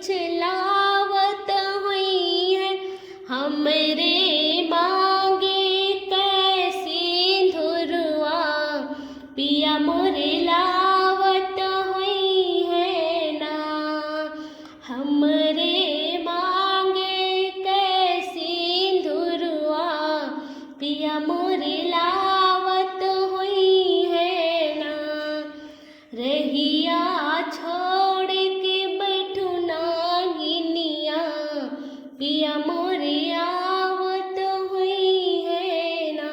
कुछ लावत हुई है। हमरे मांगे कैसी धुरवा पिया मोरे लावत हुई है ना। हमरे मांगे कैसी धुरवा पिया मोरे लावत हुई है ना। रहिया छोड़ के बैठू नागिनिया पिया मोरे आवत हुई है ना।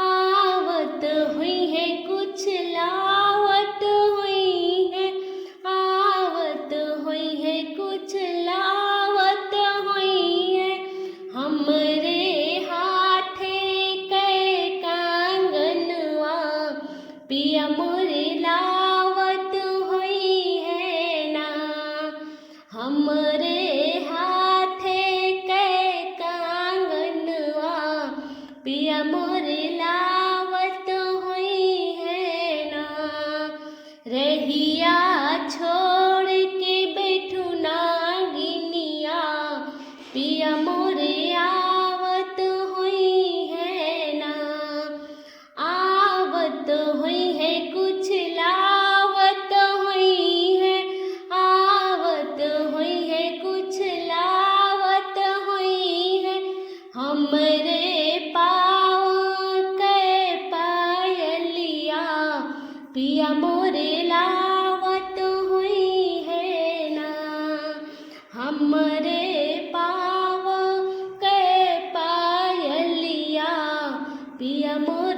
आवत हुई है कुछ लावत हुई है। आवत हुई है कुछ लावत हुई है। हमरे हाथे कै कंगनवा पिया मोरे लावत हुई है ना। हमरे हाथे कै कंगनवा पिया मोरे लावत हुई है ना। रहिया छोड़ के बैठू नागिनिया पिया मोरे आवत हुई है ना। आवत हुई है कुछ लावत हुई है। आवत हुई है कुछ लावत हुई है। हमरे पाँव कै पायलिया पिया मोरे लावत हुई है ना। हमरे पाँव कै पायलिया पिया मोरे